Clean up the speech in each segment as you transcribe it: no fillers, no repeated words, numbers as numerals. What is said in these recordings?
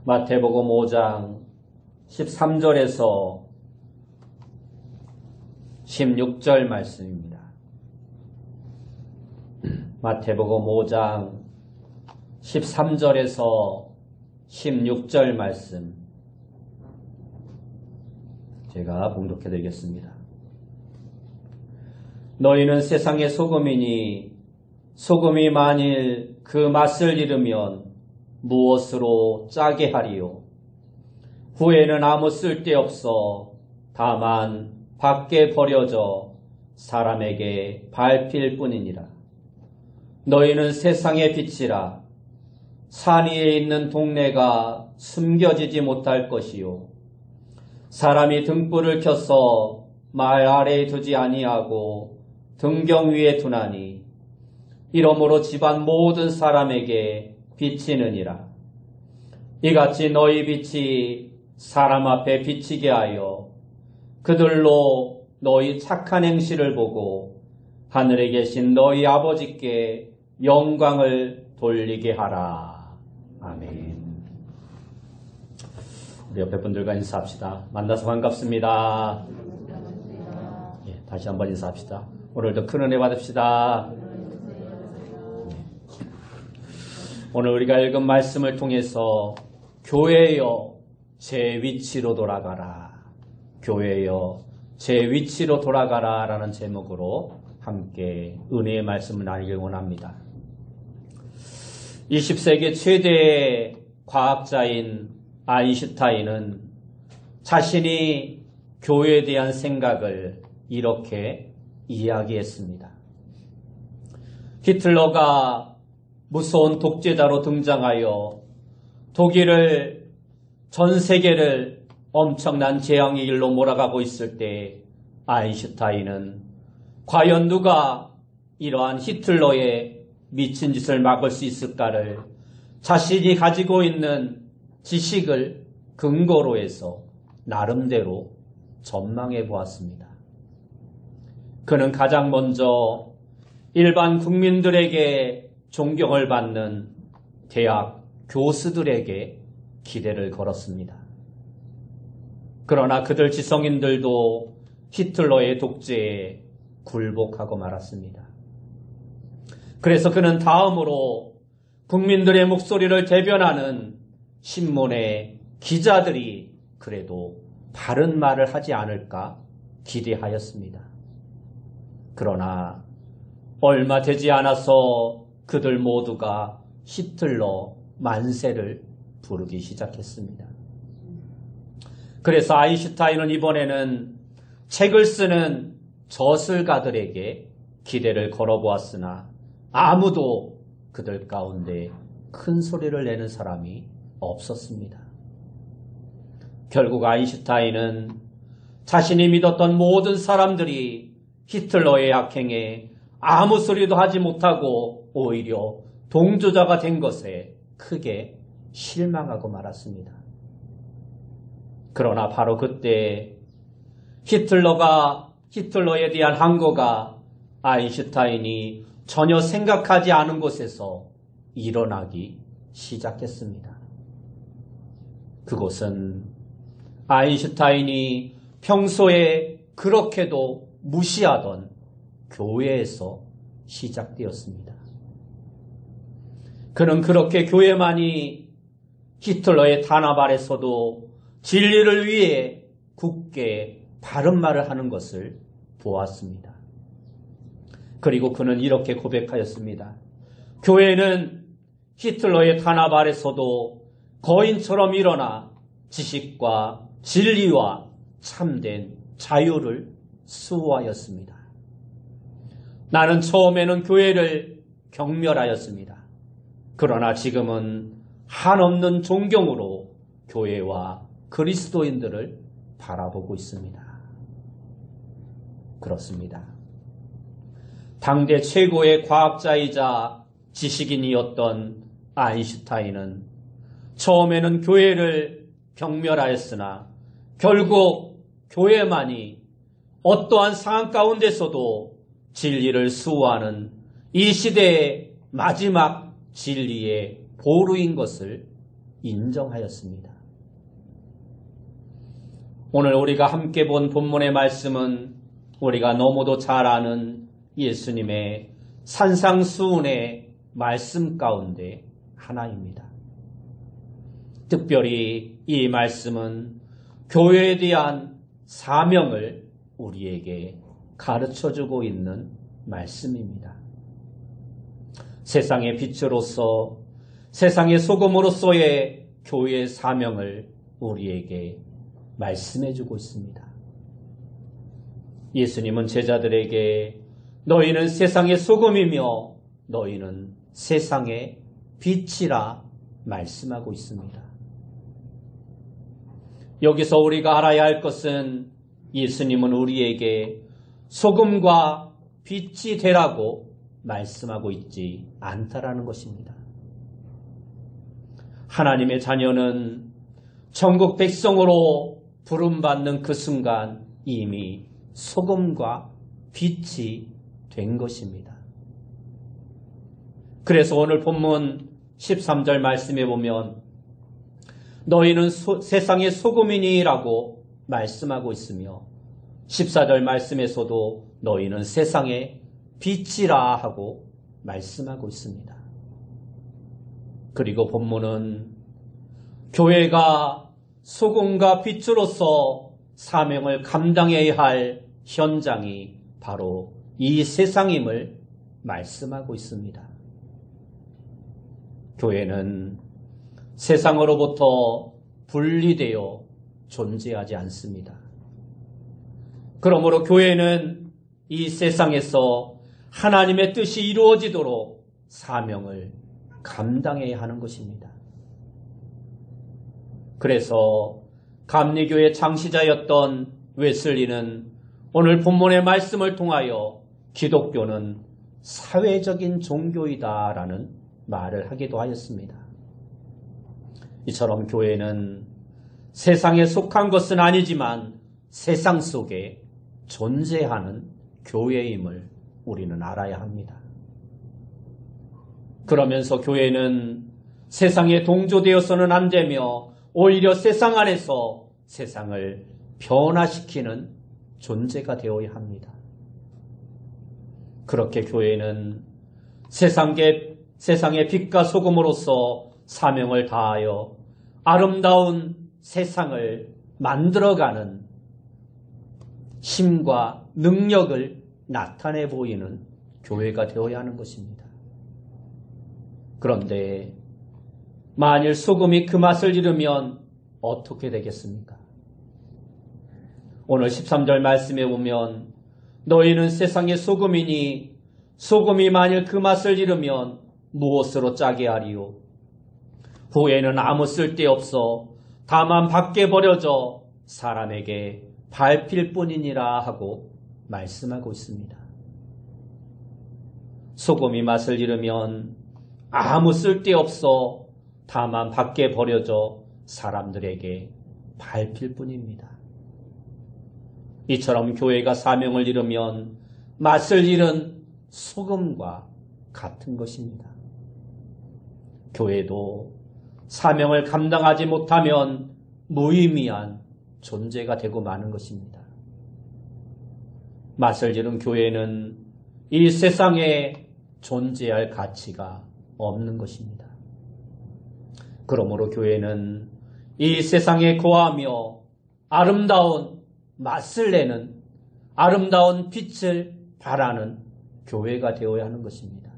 마태복음 5장 13절에서 16절 말씀입니다. 마태복음 5장 13절에서 16절 말씀 제가 봉독해 드리겠습니다. 너희는 세상의 소금이니 소금이 만일 그 맛을 잃으면 무엇으로 짜게 하리요? 후에는 아무 쓸데없어 다만 밖에 버려져 사람에게 밟힐 뿐이니라. 너희는 세상의 빛이라. 산 위에 있는 동네가 숨겨지지 못할 것이요. 사람이 등불을 켜서 말 아래에 두지 아니하고 등경 위에 두나니 이러므로 집안 모든 사람에게 비치느니라. 이같이 너희 빛이 사람 앞에 비치게 하여 그들로 너희 착한 행실을 보고 하늘에 계신 너희 아버지께 영광을 돌리게 하라. 아멘. 우리 옆에 분들과 인사합시다. 만나서 반갑습니다. 예, 다시 한번 인사합시다. 오늘도 큰 은혜 받읍시다. 오늘 우리가 읽은 말씀을 통해서 교회여 제 위치로 돌아가라. 교회여 제 위치로 돌아가라 라는 제목으로 함께 은혜의 말씀을 나누길 원합니다. 20세기 최대의 과학자인 아인슈타인은 자신이 교회에 대한 생각을 이렇게 이야기했습니다. 히틀러가 무서운 독재자로 등장하여 독일을 전 세계를 엄청난 재앙의 길로 몰아가고 있을 때 아인슈타인은 과연 누가 이러한 히틀러의 미친 짓을 막을 수 있을까를 자신이 가지고 있는 지식을 근거로 해서 나름대로 전망해 보았습니다. 그는 가장 먼저 일반 국민들에게 존경을 받는 대학 교수들에게 기대를 걸었습니다. 그러나 그들 지성인들도 히틀러의 독재에 굴복하고 말았습니다. 그래서 그는 다음으로 국민들의 목소리를 대변하는 신문의 기자들이 그래도 바른 말을 하지 않을까 기대하였습니다. 그러나 얼마 되지 않아서 그들 모두가 히틀러 만세를 부르기 시작했습니다. 그래서 아인슈타인은 이번에는 책을 쓰는 저술가들에게 기대를 걸어보았으나 아무도 그들 가운데 큰 소리를 내는 사람이 없었습니다. 결국 아인슈타인은 자신이 믿었던 모든 사람들이 히틀러의 악행에 아무 소리도 하지 못하고 오히려 동조자가 된 것에 크게 실망하고 말았습니다. 그러나 바로 그때 히틀러에 대한 항거가 아인슈타인이 전혀 생각하지 않은 곳에서 일어나기 시작했습니다. 그곳은 아인슈타인이 평소에 그렇게도 무시하던 교회에서 시작되었습니다. 그는 그렇게 교회만이 히틀러의 탄압 아래서도 진리를 위해 굳게 바른 말을 하는 것을 보았습니다. 그리고 그는 이렇게 고백하였습니다. 교회는 히틀러의 탄압 아래서도 거인처럼 일어나 지식과 진리와 참된 자유를 수호하였습니다. 나는 처음에는 교회를 경멸하였습니다. 그러나 지금은 한없는 존경으로 교회와 그리스도인들을 바라보고 있습니다. 그렇습니다. 당대 최고의 과학자이자 지식인이었던 아인슈타인은 처음에는 교회를 경멸하였으나 결국 교회만이 어떠한 상황 가운데서도 진리를 수호하는 이 시대의 마지막 진리의 보루인 것을 인정하였습니다. 오늘 우리가 함께 본 본문의 말씀은 우리가 너무도 잘 아는 예수님의 산상수훈의 말씀 가운데 하나입니다. 특별히 이 말씀은 교회에 대한 사명을 우리에게 가르쳐주고 있는 말씀입니다. 세상의 빛으로서, 세상의 소금으로서의 교회의 사명을 우리에게 말씀해주고 있습니다. 예수님은 제자들에게 너희는 세상의 소금이며 너희는 세상의 빛이라 말씀하고 있습니다. 여기서 우리가 알아야 할 것은 예수님은 우리에게 소금과 빛이 되라고 말씀하고 있지 않다라는 것입니다. 하나님의 자녀는 천국 백성으로 부름받는 그 순간 이미 소금과 빛이 된 것입니다. 그래서 오늘 본문 13절 말씀에 보면 너희는 세상의 소금이니라고 말씀하고 있으며 14절 말씀에서도 너희는 세상의 빛이라 하고 말씀하고 있습니다. 그리고 본문은 교회가 소금과 빛으로서 사명을 감당해야 할 현장이 바로 이 세상임을 말씀하고 있습니다. 교회는 세상으로부터 분리되어 존재하지 않습니다. 그러므로 교회는 이 세상에서 하나님의 뜻이 이루어지도록 사명을 감당해야 하는 것입니다. 그래서 감리교의 창시자였던 웨슬리는 오늘 본문의 말씀을 통하여 기독교는 사회적인 종교이다라는 말을 하기도 하였습니다. 이처럼 교회는 세상에 속한 것은 아니지만 세상 속에 존재하는 교회임을 우리는 알아야 합니다. 그러면서 교회는 세상에 동조되어서는 안 되며 오히려 세상 안에서 세상을 변화시키는 존재가 되어야 합니다. 그렇게 교회는 세상의 빛과 소금으로서 사명을 다하여 아름다운 세상을 만들어가는 힘과 능력을 나타내 보이는 교회가 되어야 하는 것입니다. 그런데 만일 소금이 그 맛을 잃으면 어떻게 되겠습니까? 오늘 13절 말씀에 보면 너희는 세상의 소금이니 소금이 만일 그 맛을 잃으면 무엇으로 짜게 하리요? 후에는 아무 쓸데없어 다만 밖에 버려져 사람에게 밟힐 뿐이니라 하고 말씀하고 있습니다. 소금이 맛을 잃으면 아무 쓸데없어 다만 밖에 버려져 사람들에게 밟힐 뿐입니다. 이처럼 교회가 사명을 잃으면 맛을 잃은 소금과 같은 것입니다. 교회도 사명을 감당하지 못하면 무의미한 존재가 되고 마는 것입니다. 맛을 잃은 교회는 이 세상에 존재할 가치가 없는 것입니다. 그러므로 교회는 이 세상에 거하며 아름다운 맛을 내는 아름다운 빛을 발하는 교회가 되어야 하는 것입니다.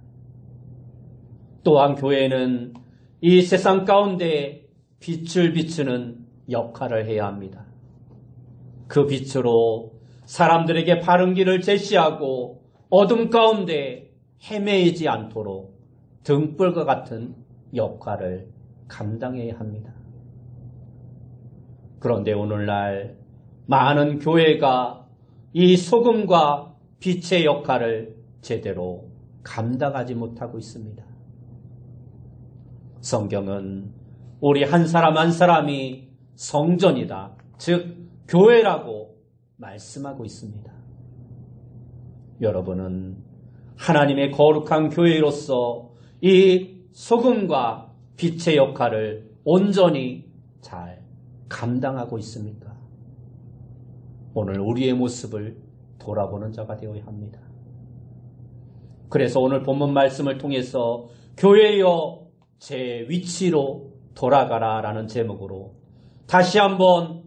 또한 교회는 이 세상 가운데 빛을 비추는 역할을 해야 합니다. 그 빛으로 사람들에게 바른 길을 제시하고 어둠 가운데 헤매이지 않도록 등불과 같은 역할을 감당해야 합니다. 그런데 오늘날 많은 교회가 이 소금과 빛의 역할을 제대로 감당하지 못하고 있습니다. 성경은 우리 한 사람 한 사람이 성전이다, 즉 교회라고 말씀하고 있습니다. 여러분은 하나님의 거룩한 교회로서 이 소금과 빛의 역할을 온전히 잘 감당하고 있습니까? 오늘 우리의 모습을 돌아보는 자가 되어야 합니다. 그래서 오늘 본문 말씀을 통해서 교회여 제 위치로 돌아가라 라는 제목으로 다시 한번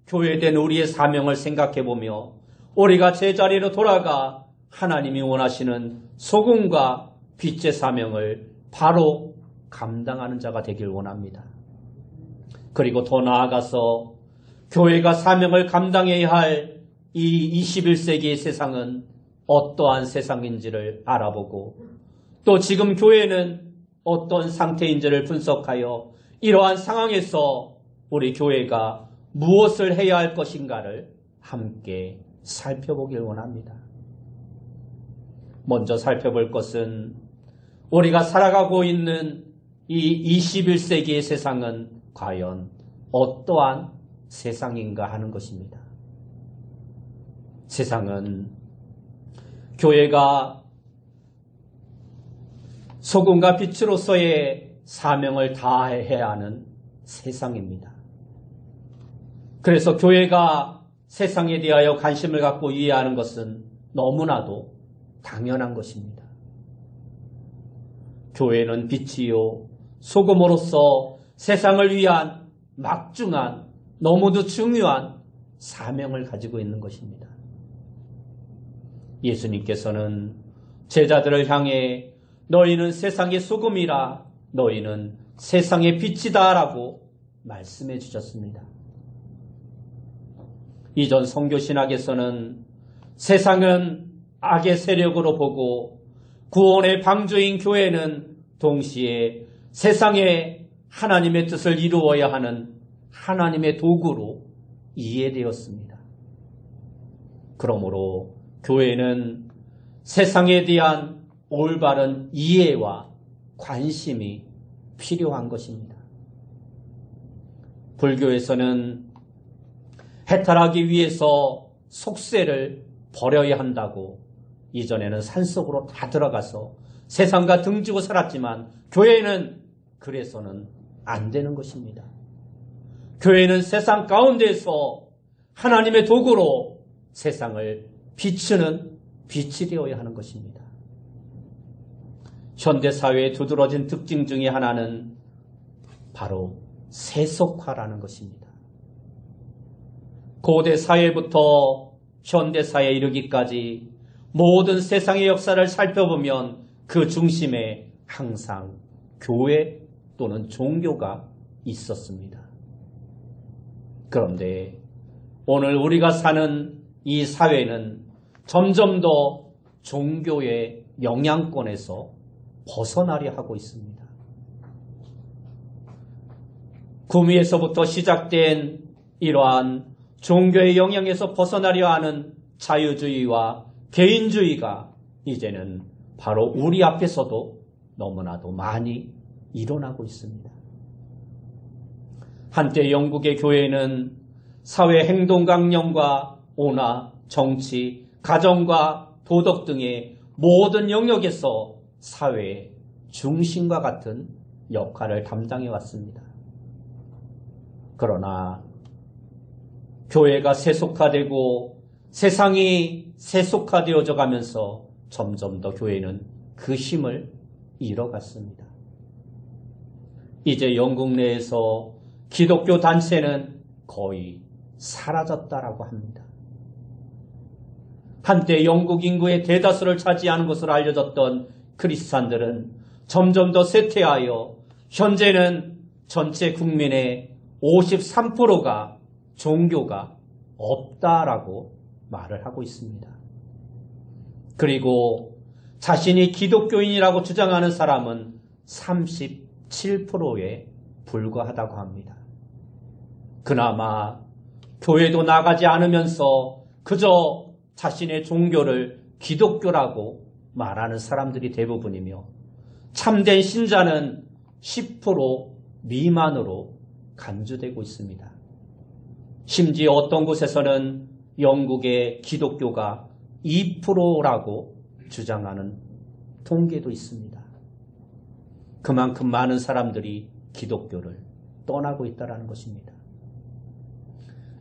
교회된 우리의 사명을 생각해보며 우리가 제자리로 돌아가 하나님이 원하시는 소금과 빛의 사명을 바로 감당하는 자가 되길 원합니다. 그리고 더 나아가서 교회가 사명을 감당해야 할 이 21세기의 세상은 어떠한 세상인지를 알아보고 또 지금 교회는 어떤 상태인지를 분석하여 이러한 상황에서 우리 교회가 무엇을 해야 할 것인가를 함께 살펴보길 원합니다. 먼저 살펴볼 것은 우리가 살아가고 있는 이 21세기의 세상은 과연 어떠한 세상인가 하는 것입니다. 세상은 교회가 소금과 빛으로서의 사명을 다해야 하는 세상입니다. 그래서 교회가 세상에 대하여 관심을 갖고 이해하는 것은 너무나도 당연한 것입니다. 교회는 빛이요 소금으로서 세상을 위한 막중한 너무도 중요한 사명을 가지고 있는 것입니다. 예수님께서는 제자들을 향해 너희는 세상의 소금이라 너희는 세상의 빛이다 라고 말씀해 주셨습니다. 이전 성교신학에서는 세상은 악의 세력으로 보고 구원의 방주인 교회는 동시에 세상에 하나님의 뜻을 이루어야 하는 하나님의 도구로 이해되었습니다. 그러므로 교회는 세상에 대한 올바른 이해와 관심이 필요한 것입니다. 불교에서는 해탈하기 위해서 속세를 버려야 한다고 이전에는 산속으로 다 들어가서 세상과 등지고 살았지만 교회는 그래서는 안 되는 것입니다. 교회는 세상 가운데서 하나님의 도구로 세상을 비추는 빛이 되어야 하는 것입니다. 현대사회의 두드러진 특징 중에 하나는 바로 세속화라는 것입니다. 고대 사회부터 현대사회에 이르기까지 모든 세상의 역사를 살펴보면 그 중심에 항상 교회 또는 종교가 있었습니다. 그런데 오늘 우리가 사는 이 사회는 점점 더 종교의 영향권에서 벗어나려 하고 있습니다. 구미에서부터 시작된 이러한 종교의 영향에서 벗어나려 하는 자유주의와 개인주의가 이제는 바로 우리 앞에서도 너무나도 많이 일어나고 있습니다. 한때 영국의 교회는 사회 행동 강령과 온화, 정치, 가정과 도덕 등의 모든 영역에서 사회의 중심과 같은 역할을 담당해 왔습니다. 그러나 교회가 세속화되고 세상이 세속화되어져 가면서 점점 더 교회는 그 힘을 잃어갔습니다. 이제 영국 내에서 기독교 단체는 거의 사라졌다라고 합니다. 한때 영국 인구의 대다수를 차지하는 것으로 알려졌던 크리스찬들은 점점 더 쇠퇴하여 현재는 전체 국민의 53%가 종교가 없다라고 말을 하고 있습니다. 그리고 자신이 기독교인이라고 주장하는 사람은 37%에 불과하다고 합니다. 그나마 교회도 나가지 않으면서 그저 자신의 종교를 기독교라고 말하는 사람들이 대부분이며 참된 신자는 10% 미만으로 간주되고 있습니다. 심지어 어떤 곳에서는 영국의 기독교가 2%라고 주장하는 통계도 있습니다. 그만큼 많은 사람들이 기독교를 떠나고 있다는 것입니다.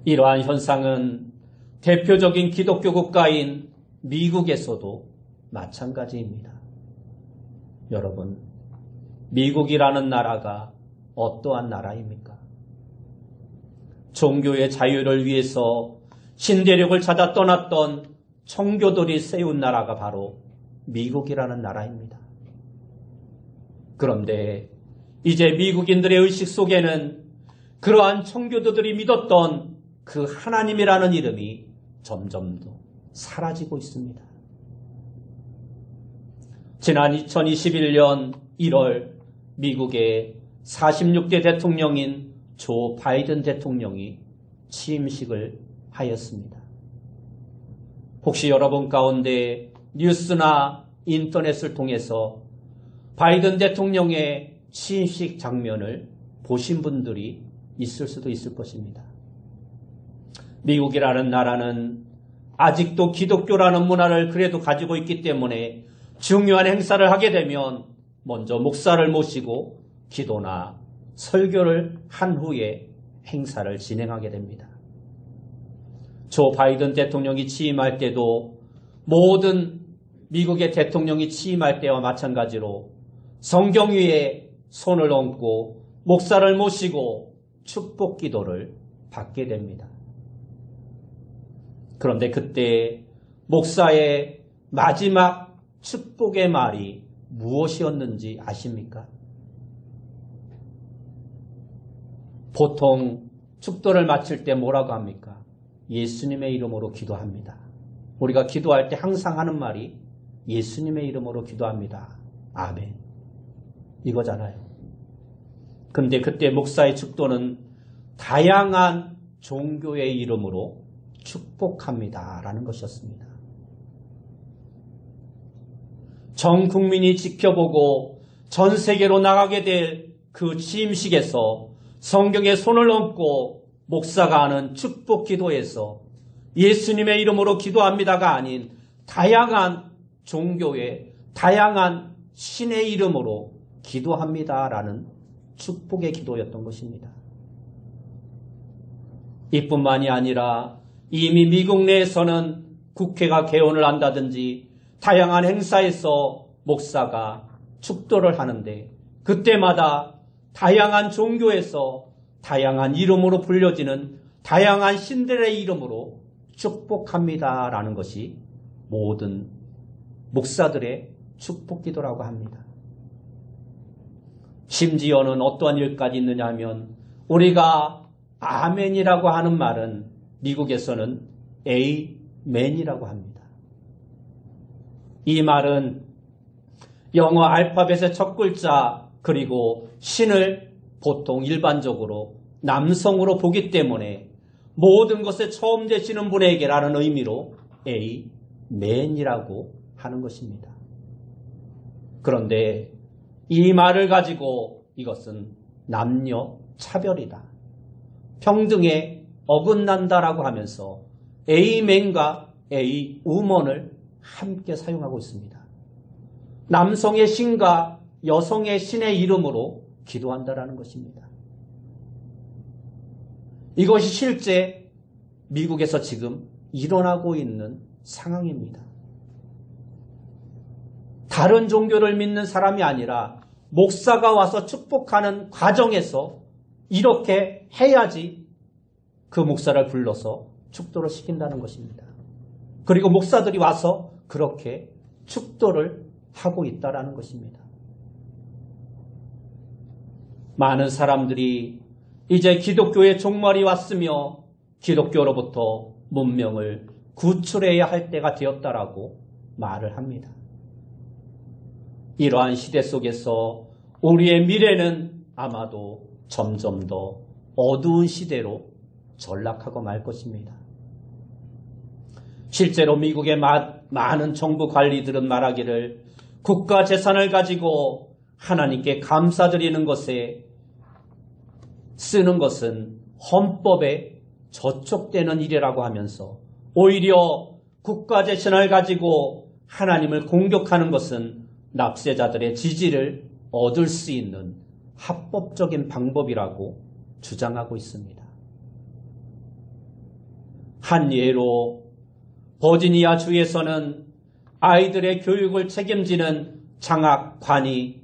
이러한 현상은 대표적인 기독교 국가인 미국에서도 마찬가지입니다. 여러분, 미국이라는 나라가 어떠한 나라입니까? 종교의 자유를 위해서 신대륙을 찾아 떠났던 청교도들이 세운 나라가 바로 미국이라는 나라입니다. 그런데 이제 미국인들의 의식 속에는 그러한 청교도들이 믿었던 그 하나님이라는 이름이 점점 더 사라지고 있습니다. 지난 2021년 1월 미국의 46대 대통령인 조 바이든 대통령이 취임식을 하였습니다. 혹시 여러분 가운데 뉴스나 인터넷을 통해서 바이든 대통령의 취임식 장면을 보신 분들이 있을 수도 있을 것입니다. 미국이라는 나라는 아직도 기독교라는 문화를 그래도 가지고 있기 때문에 중요한 행사를 하게 되면 먼저 목사를 모시고 기도나 설교를 한 후에 행사를 진행하게 됩니다. 조 바이든 대통령이 취임할 때도 모든 미국의 대통령이 취임할 때와 마찬가지로 성경 위에 손을 얹고 목사를 모시고 축복 기도를 받게 됩니다. 그런데 그때 목사의 마지막 축복의 말이 무엇이었는지 아십니까? 보통 축도를 마칠 때 뭐라고 합니까? 예수님의 이름으로 기도합니다. 우리가 기도할 때 항상 하는 말이 예수님의 이름으로 기도합니다. 아멘. 이거잖아요. 근데 그때 목사의 축도는 다양한 종교의 이름으로 축복합니다. 라는 것이었습니다. 전 국민이 지켜보고 전 세계로 나가게 될 그 취임식에서 성경에 손을 얹고 목사가 하는 축복 기도에서 예수님의 이름으로 기도합니다가 아닌 다양한 종교의 다양한 신의 이름으로 기도합니다라는 축복의 기도였던 것입니다. 이뿐만이 아니라 이미 미국 내에서는 국회가 개원을 한다든지 다양한 행사에서 목사가 축도를 하는데 그때마다 다양한 종교에서 다양한 이름으로 불려지는 다양한 신들의 이름으로 축복합니다라는 것이 모든 목사들의 축복 기도라고 합니다. 심지어는 어떠한 일까지 있느냐 하면 우리가 아멘이라고 하는 말은 미국에서는 에이맨이라고 합니다. 이 말은 영어 알파벳의 첫 글자 그리고 신을 보통 일반적으로 남성으로 보기 때문에 모든 것에 처음 되시는 분에게라는 의미로 에이맨이라고 하는 것입니다. 그런데 이 말을 가지고 이것은 남녀 차별이다. 평등에 어긋난다라고 하면서 에이맨과 에이우먼을 함께 사용하고 있습니다. 남성의 신과 여성의 신의 이름으로 기도한다라는 것입니다. 이것이 실제 미국에서 지금 일어나고 있는 상황입니다. 다른 종교를 믿는 사람이 아니라 목사가 와서 축복하는 과정에서 이렇게 해야지 그 목사를 불러서 축도를 시킨다는 것입니다. 그리고 목사들이 와서 그렇게 축도를 하고 있다는 것입니다. 많은 사람들이 이제 기독교의 종말이 왔으며 기독교로부터 문명을 구출해야 할 때가 되었다라고 말을 합니다. 이러한 시대 속에서 우리의 미래는 아마도 점점 더 어두운 시대로 전락하고 말 것입니다. 실제로 미국의 많은 정부 관리들은 말하기를 국가 재산을 가지고 하나님께 감사드리는 것에 쓰는 것은 헌법에 저촉되는 일이라고 하면서 오히려 국가 재산을 가지고 하나님을 공격하는 것은 납세자들의 지지를 얻을 수 있는 합법적인 방법이라고 주장하고 있습니다. 한 예로 버지니아 주에서는 아이들의 교육을 책임지는 장학관이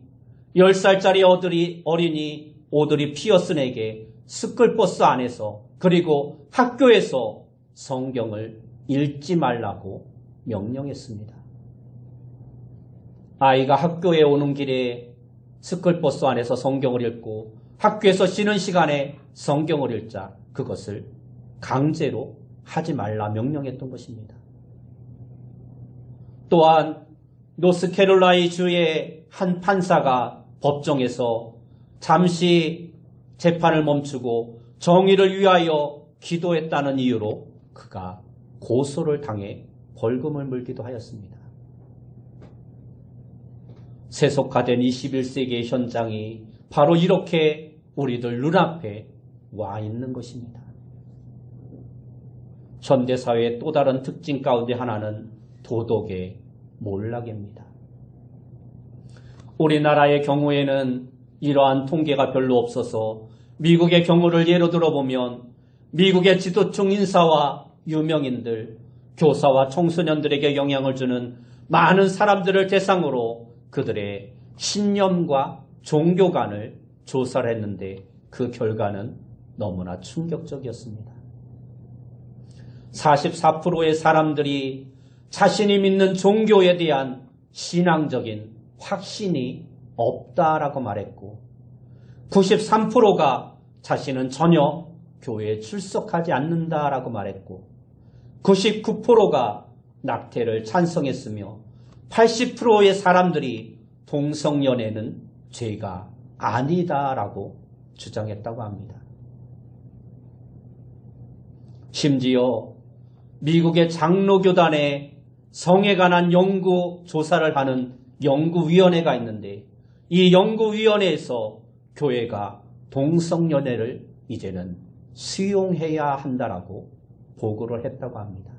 10살짜리 어린이 오드리 피어슨에게 스쿨버스 안에서 그리고 학교에서 성경을 읽지 말라고 명령했습니다. 아이가 학교에 오는 길에 스쿨버스 안에서 성경을 읽고 학교에서 쉬는 시간에 성경을 읽자 그것을 강제로 하지 말라 명령했던 것입니다. 또한 노스캐롤라이 주의 한 판사가 법정에서 잠시 재판을 멈추고 정의를 위하여 기도했다는 이유로 그가 고소를 당해 벌금을 물기도 하였습니다. 세속화된 21세기의 현장이 바로 이렇게 우리들 눈앞에 와 있는 것입니다. 현대사회의 또 다른 특징 가운데 하나는 도덕의 몰락입니다. 우리나라의 경우에는 이러한 통계가 별로 없어서 미국의 경우를 예로 들어보면 미국의 지도층 인사와 유명인들, 교사와 청소년들에게 영향을 주는 많은 사람들을 대상으로 그들의 신념과 종교관을 조사를 했는데 그 결과는 너무나 충격적이었습니다. 44%의 사람들이 자신이 믿는 종교에 대한 신앙적인 확신이 없다라고 말했고 93%가 자신은 전혀 교회에 출석하지 않는다라고 말했고 99%가 낙태를 찬성했으며 80%의 사람들이 동성연애는 죄가 아니다라고 주장했다고 합니다. 심지어 미국의 장로교단에 성에 관한 연구 조사를 하는 연구위원회가 있는데 이 연구위원회에서 교회가 동성연애를 이제는 수용해야 한다라고 보고를 했다고 합니다.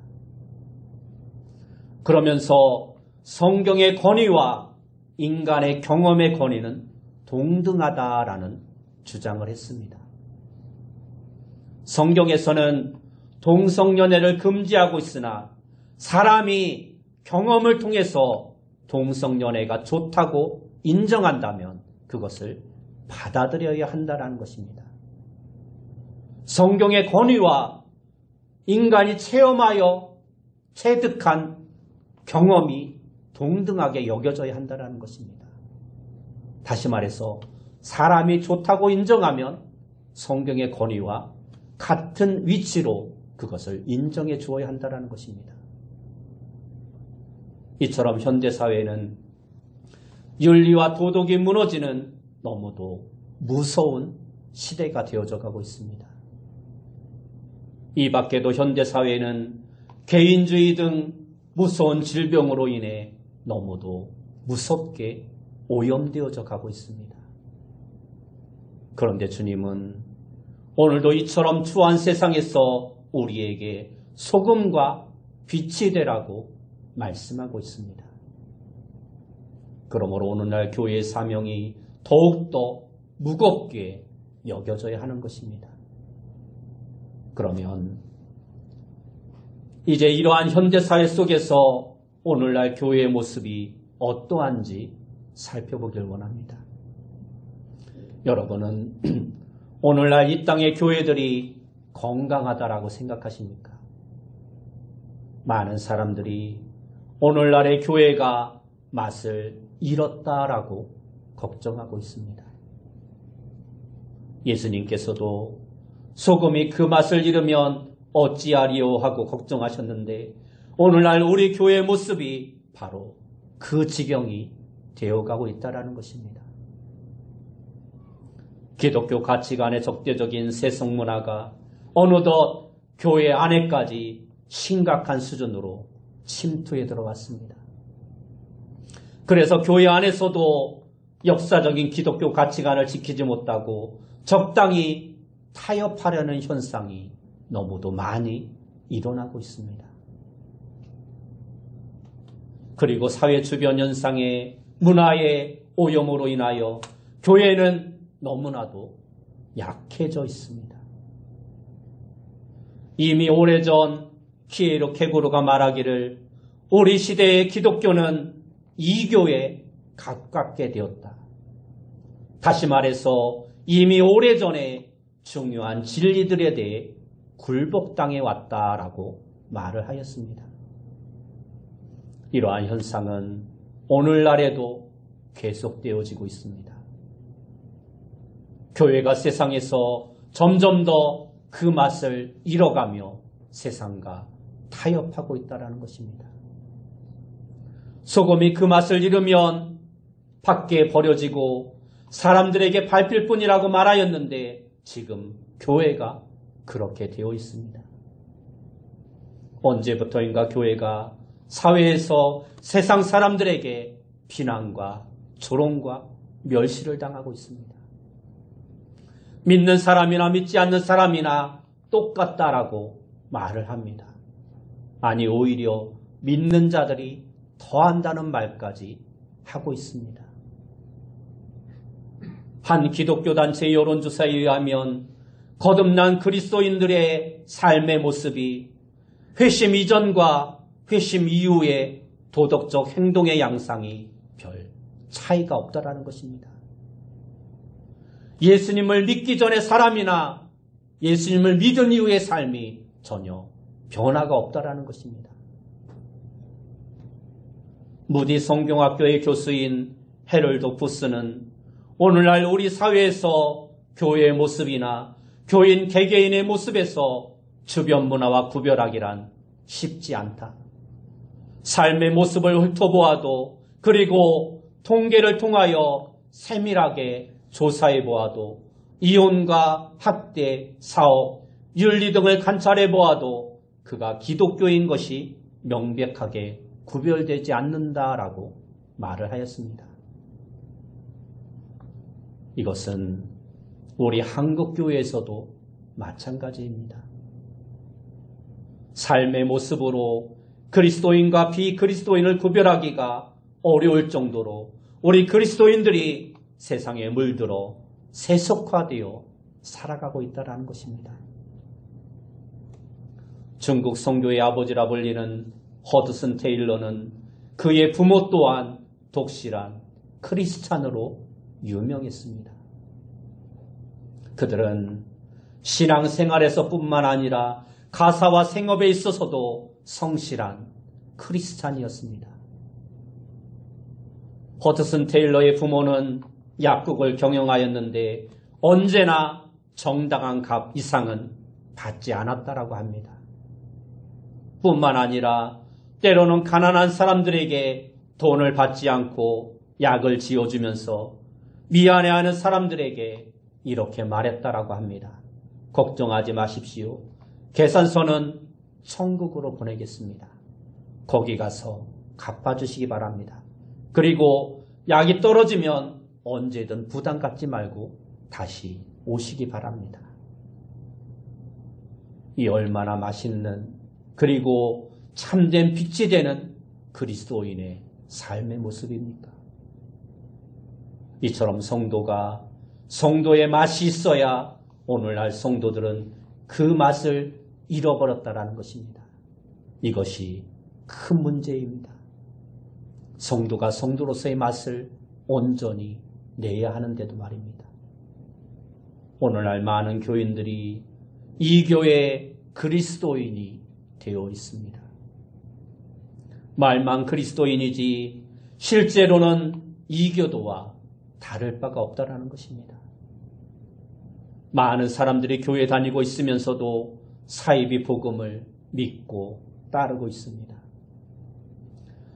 그러면서 성경의 권위와 인간의 경험의 권위는 동등하다라는 주장을 했습니다. 성경에서는 동성연애를 금지하고 있으나 사람이 경험을 통해서 동성연애가 좋다고 인정한다면 그것을 받아들여야 한다는 것입니다. 성경의 권위와 인간이 체험하여 체득한 경험이 동등하게 여겨져야 한다는 것입니다. 다시 말해서 사람이 좋다고 인정하면 성경의 권위와 같은 위치로 그것을 인정해 주어야 한다는 것입니다. 이처럼 현대사회는 윤리와 도덕이 무너지는 너무도 무서운 시대가 되어져 가고 있습니다. 이 밖에도 현대사회는 개인주의 등 무서운 질병으로 인해 너무도 무섭게 오염되어져 가고 있습니다. 그런데 주님은 오늘도 이처럼 추한 세상에서 우리에게 소금과 빛이 되라고 말씀하고 있습니다. 그러므로 오늘날 교회의 사명이 더욱더 무겁게 여겨져야 하는 것입니다. 그러면 이제 이러한 현대사회 속에서 오늘날 교회의 모습이 어떠한지 살펴보길 원합니다. 여러분은 오늘날 이 땅의 교회들이 건강하다라고 생각하십니까? 많은 사람들이 오늘날의 교회가 맛을 잃었다라고 걱정하고 있습니다. 예수님께서도 소금이 그 맛을 잃으면 어찌하리요 하고 걱정하셨는데 오늘날 우리 교회의 모습이 바로 그 지경이 되어가고 있다는 것입니다. 기독교 가치관의 적대적인 세속문화가 어느덧 교회 안에까지 심각한 수준으로 침투해 들어왔습니다. 그래서 교회 안에서도 역사적인 기독교 가치관을 지키지 못하고 적당히 타협하려는 현상이 너무도 많이 일어나고 있습니다. 그리고 사회 주변 현상의 문화의 오염으로 인하여 교회는 너무나도 약해져 있습니다. 이미 오래전 피에로 케고르가 말하기를 우리 시대의 기독교는 이교에 가깝게 되었다. 다시 말해서 이미 오래전에 중요한 진리들에 대해 굴복당해 왔다라고 말을 하였습니다. 이러한 현상은 오늘날에도 계속되어지고 있습니다. 교회가 세상에서 점점 더 그 맛을 잃어가며 세상과 타협하고 있다는 것입니다. 소금이 그 맛을 잃으면 밖에 버려지고 사람들에게 밟힐 뿐이라고 말하였는데 지금 교회가 그렇게 되어 있습니다. 언제부터인가 교회가 사회에서 세상 사람들에게 비난과 조롱과 멸시를 당하고 있습니다. 믿는 사람이나 믿지 않는 사람이나 똑같다라고 말을 합니다. 아니 오히려 믿는 자들이 더한다는 말까지 하고 있습니다. 한 기독교 단체 여론조사에 의하면 거듭난 그리스도인들의 삶의 모습이 회심 이전과 회심 이후의 도덕적 행동의 양상이 별 차이가 없다라는 것입니다. 예수님을 믿기 전의 사람이나 예수님을 믿은 이후의 삶이 전혀 변화가 없다라는 것입니다. 무디 성경학교의 교수인 헤럴드 부스는 오늘날 우리 사회에서 교회의 모습이나 교인 개개인의 모습에서 주변 문화와 구별하기란 쉽지 않다. 삶의 모습을 훑어보아도 그리고 통계를 통하여 세밀하게 조사해 보아도 이혼과 학대, 사업, 윤리 등을 관찰해 보아도 그가 기독교인 것이 명백하게 구별되지 않는다라고 말을 하였습니다. 이것은 우리 한국교회에서도 마찬가지입니다. 삶의 모습으로 그리스도인과 비그리스도인을 구별하기가 어려울 정도로 우리 그리스도인들이 세상에 물들어 세속화되어 살아가고 있다는 것입니다. 중국 선교의 아버지라 불리는 허드슨 테일러는 그의 부모 또한 독실한 크리스찬으로 유명했습니다. 그들은 신앙생활에서 뿐만 아니라 가사와 생업에 있어서도 성실한 크리스찬이었습니다. 허드슨 테일러의 부모는 약국을 경영하였는데 언제나 정당한 값 이상은 받지 않았다라고 합니다. 뿐만 아니라 때로는 가난한 사람들에게 돈을 받지 않고 약을 지어주면서 미안해하는 사람들에게 이렇게 말했다라고 합니다. 걱정하지 마십시오. 계산서는 천국으로 보내겠습니다. 거기 가서 갚아주시기 바랍니다. 그리고 약이 떨어지면 언제든 부담 갖지 말고 다시 오시기 바랍니다. 이 얼마나 맛있는 그리고 참된 빛이 되는 그리스도인의 삶의 모습입니까? 이처럼 성도의 맛이 있어야 오늘날 성도들은 그 맛을 잃어버렸다라는 것입니다. 이것이 큰 문제입니다. 성도가 성도로서의 맛을 온전히 내야 하는데도 말입니다. 오늘날 많은 교인들이 이 교회의 그리스도인이 되어 있습니다. 말만 그리스도인이지 실제로는 이교도와 다를 바가 없다라는 것입니다. 많은 사람들이 교회 다니고 있으면서도 사이비 복음을 믿고 따르고 있습니다.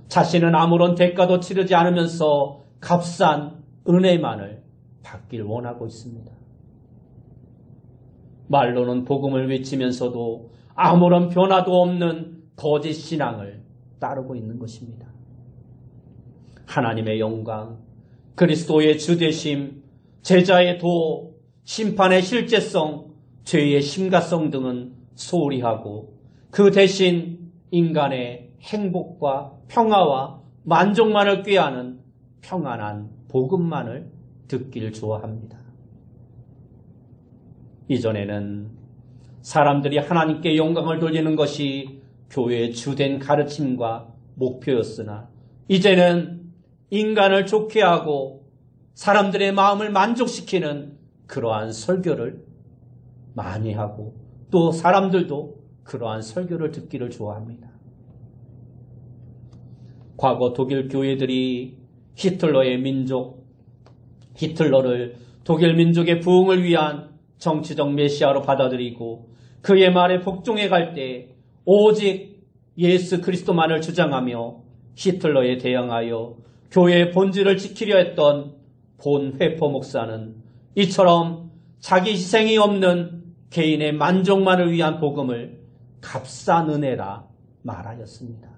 자신은 아무런 대가도 치르지 않으면서 값싼 은혜만을 받길 원하고 있습니다. 말로는 복음을 외치면서도 아무런 변화도 없는 거짓 신앙을 따르고 있는 것입니다. 하나님의 영광, 그리스도의 주되심, 제자의 도, 심판의 실제성, 죄의 심각성 등은 소홀히 하고 그 대신 인간의 행복과 평화와 만족만을 꾀하는 평안한 복음만을 듣기를 좋아합니다. 이전에는 사람들이 하나님께 영광을 돌리는 것이 교회의 주된 가르침과 목표였으나 이제는 인간을 좋게 하고 사람들의 마음을 만족시키는 그러한 설교를 많이 하고 또 사람들도 그러한 설교를 듣기를 좋아합니다. 과거 독일 교회들이 히틀러를 독일 민족의 부흥을 위한 정치적 메시아로 받아들이고 그의 말에 복종해 갈 때 오직 예수 그리스도만을 주장하며 히틀러에 대항하여 교회의 본질을 지키려 했던 본 회포 목사는 이처럼 자기 희생이 없는 개인의 만족만을 위한 복음을 값싼 은혜라 말하였습니다.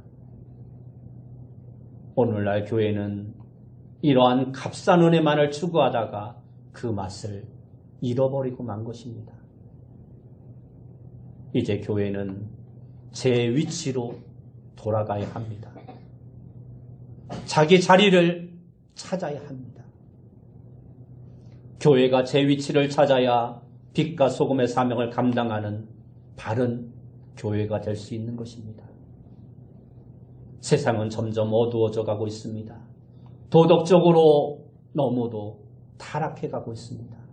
오늘날 교회는 이러한 값싼 은혜만을 추구하다가 그 맛을 잃어버리고 만 것입니다. 이제 교회는 제 위치로 돌아가야 합니다. 자기 자리를 찾아야 합니다. 교회가 제 위치를 찾아야 빛과 소금의 사명을 감당하는 바른 교회가 될 수 있는 것입니다. 세상은 점점 어두워져 가고 있습니다. 도덕적으로 너무도 타락해 가고 있습니다.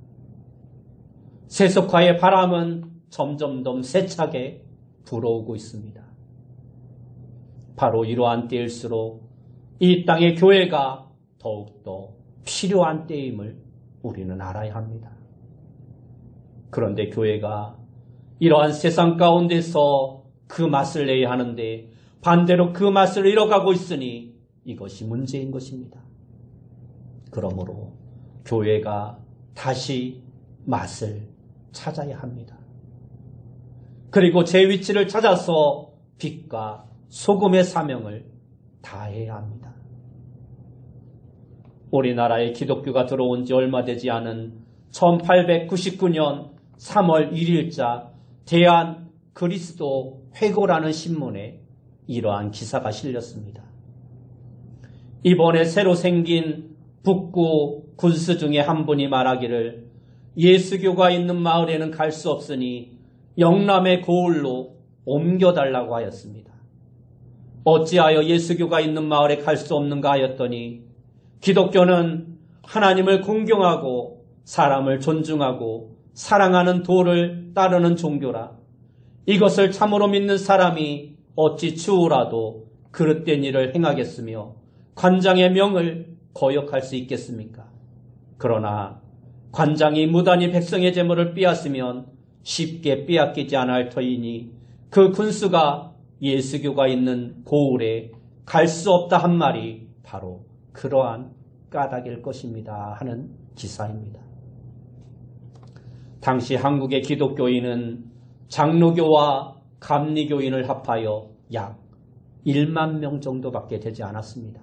세속화의 바람은 점점 더 세차게 불어오고 있습니다. 바로 이러한 때일수록 이 땅의 교회가 더욱더 필요한 때임을 우리는 알아야 합니다. 그런데 교회가 이러한 세상 가운데서 그 맛을 내야 하는데 반대로 그 맛을 잃어가고 있으니 이것이 문제인 것입니다. 그러므로 교회가 다시 맛을 찾아야 합니다. 그리고 제 위치를 찾아서 빛과 소금의 사명을 다해야 합니다. 우리나라에 기독교가 들어온 지 얼마 되지 않은 1899년 3월 1일자 대한 그리스도 회고라는 신문에 이러한 기사가 실렸습니다. 이번에 새로 생긴 북구 군수 중에 한 분이 말하기를 예수교가 있는 마을에는 갈 수 없으니 영남의 고을로 옮겨달라고 하였습니다. 어찌하여 예수교가 있는 마을에 갈 수 없는가 하였더니 기독교는 하나님을 공경하고 사람을 존중하고 사랑하는 도를 따르는 종교라. 이것을 참으로 믿는 사람이 어찌 추후라도 그릇된 일을 행하겠으며 관장의 명을 거역할 수 있겠습니까? 그러나 관장이 무단히 백성의 재물을 빼앗으면 쉽게 빼앗기지 않을 터이니 그 군수가 예수교가 있는 고을에 갈 수 없다 한 말이 바로 그러한 까닭일 것입니다 하는 기사입니다. 당시 한국의 기독교인은 장로교와 감리교인을 합하여 약 1만 명 정도밖에 되지 않았습니다.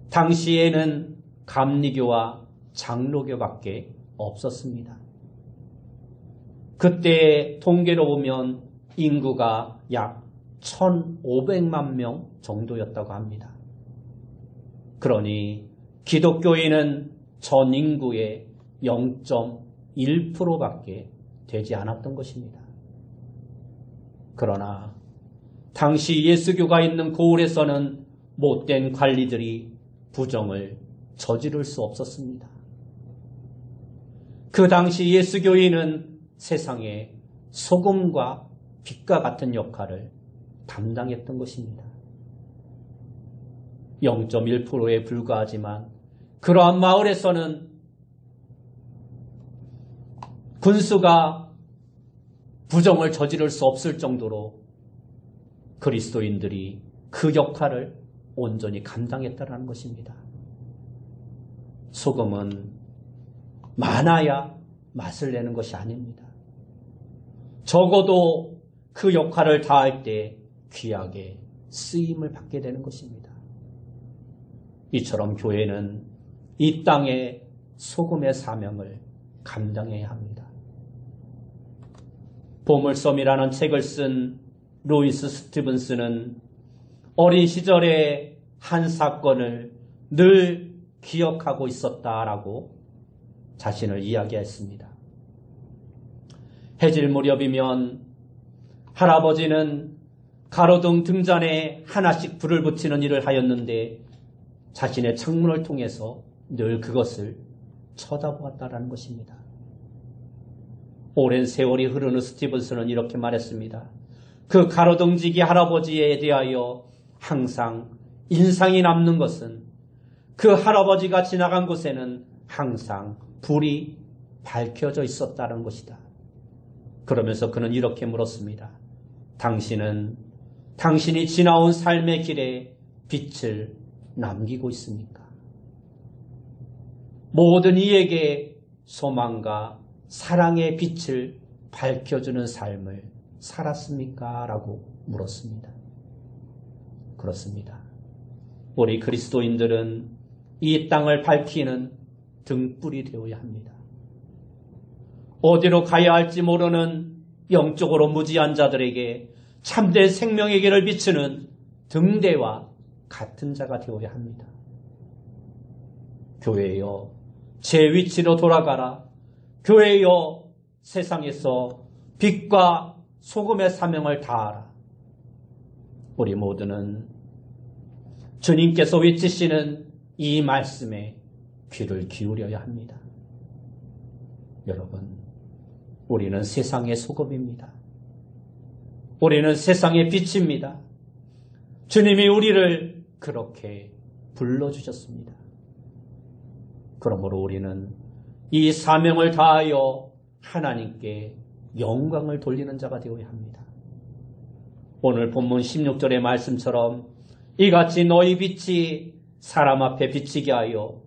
당시에는 감리교와 장로교밖에 없었습니다. 그때 통계로 보면 인구가 약 1,500만 명 정도였다고 합니다. 그러니 기독교인은 전 인구의 0.1%밖에 되지 않았던 것입니다. 그러나 당시 예수교가 있는 고을에서는 못된 관리들이 부정을 저지를 수 없었습니다. 그 당시 예수교인은 세상의 소금과 빛과 같은 역할을 담당했던 것입니다. 0.1%에 불과하지만 그러한 마을에서는 군수가 부정을 저지를 수 없을 정도로 그리스도인들이 그 역할을 온전히 감당했다는 것입니다. 소금은 많아야 맛을 내는 것이 아닙니다. 적어도 그 역할을 다할 때 귀하게 쓰임을 받게 되는 것입니다. 이처럼 교회는 이 땅의 소금의 사명을 감당해야 합니다. 보물섬이라는 책을 쓴 루이스 스티븐스는 어린 시절의 한 사건을 늘 기억하고 있었다라고 자신을 이야기했습니다. 해질 무렵이면 할아버지는 가로등 등잔에 하나씩 불을 붙이는 일을 하였는데 자신의 창문을 통해서 늘 그것을 쳐다보았다라는 것입니다. 오랜 세월이 흐른 후 스티븐슨은 이렇게 말했습니다. 그 가로등지기 할아버지에 대하여 항상 인상이 남는 것은 그 할아버지가 지나간 곳에는 항상 불이 밝혀져 있었다는 것이다. 그러면서 그는 이렇게 물었습니다. 당신이 지나온 삶의 길에 빛을 남기고 있습니까? 모든 이에게 소망과 사랑의 빛을 밝혀주는 삶을 살았습니까? 라고 물었습니다. 그렇습니다. 우리 그리스도인들은 이 땅을 밝히는 등불이 되어야 합니다. 어디로 가야 할지 모르는 영적으로 무지한 자들에게 참된 생명의 길을 비추는 등대와 같은 자가 되어야 합니다. 교회여, 제 위치로 돌아가라. 교회여, 세상에서 빛과 소금의 사명을 다하라. 우리 모두는 주님께서 외치시는 이 말씀에 귀를 기울여야 합니다. 여러분, 우리는 세상의 소금입니다. 우리는 세상의 빛입니다. 주님이 우리를 그렇게 불러주셨습니다. 그러므로 우리는 이 사명을 다하여 하나님께 영광을 돌리는 자가 되어야 합니다. 오늘 본문 16절의 말씀처럼 이같이 너희 빛이 사람 앞에 비치게 하여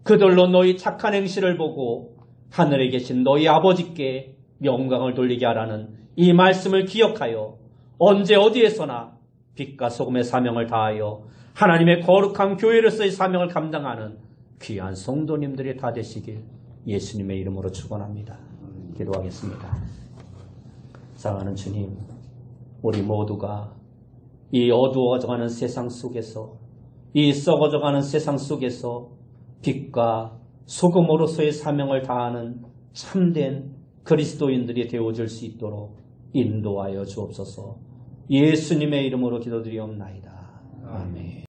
그들로 너희 착한 행실을 보고 하늘에 계신 너희 아버지께 영광을 돌리게 하라는 이 말씀을 기억하여 언제 어디에서나 빛과 소금의 사명을 다하여 하나님의 거룩한 교회로서의 사명을 감당하는 귀한 성도님들이 다 되시길 예수님의 이름으로 축원합니다. 기도하겠습니다. 사랑하는 주님, 우리 모두가 이 어두워져가는 세상 속에서, 이 썩어져가는 세상 속에서 빛과 소금으로서의 사명을 다하는 참된 그리스도인들이 되어줄 수 있도록 인도하여 주옵소서. 예수님의 이름으로 기도드리옵나이다. 아멘.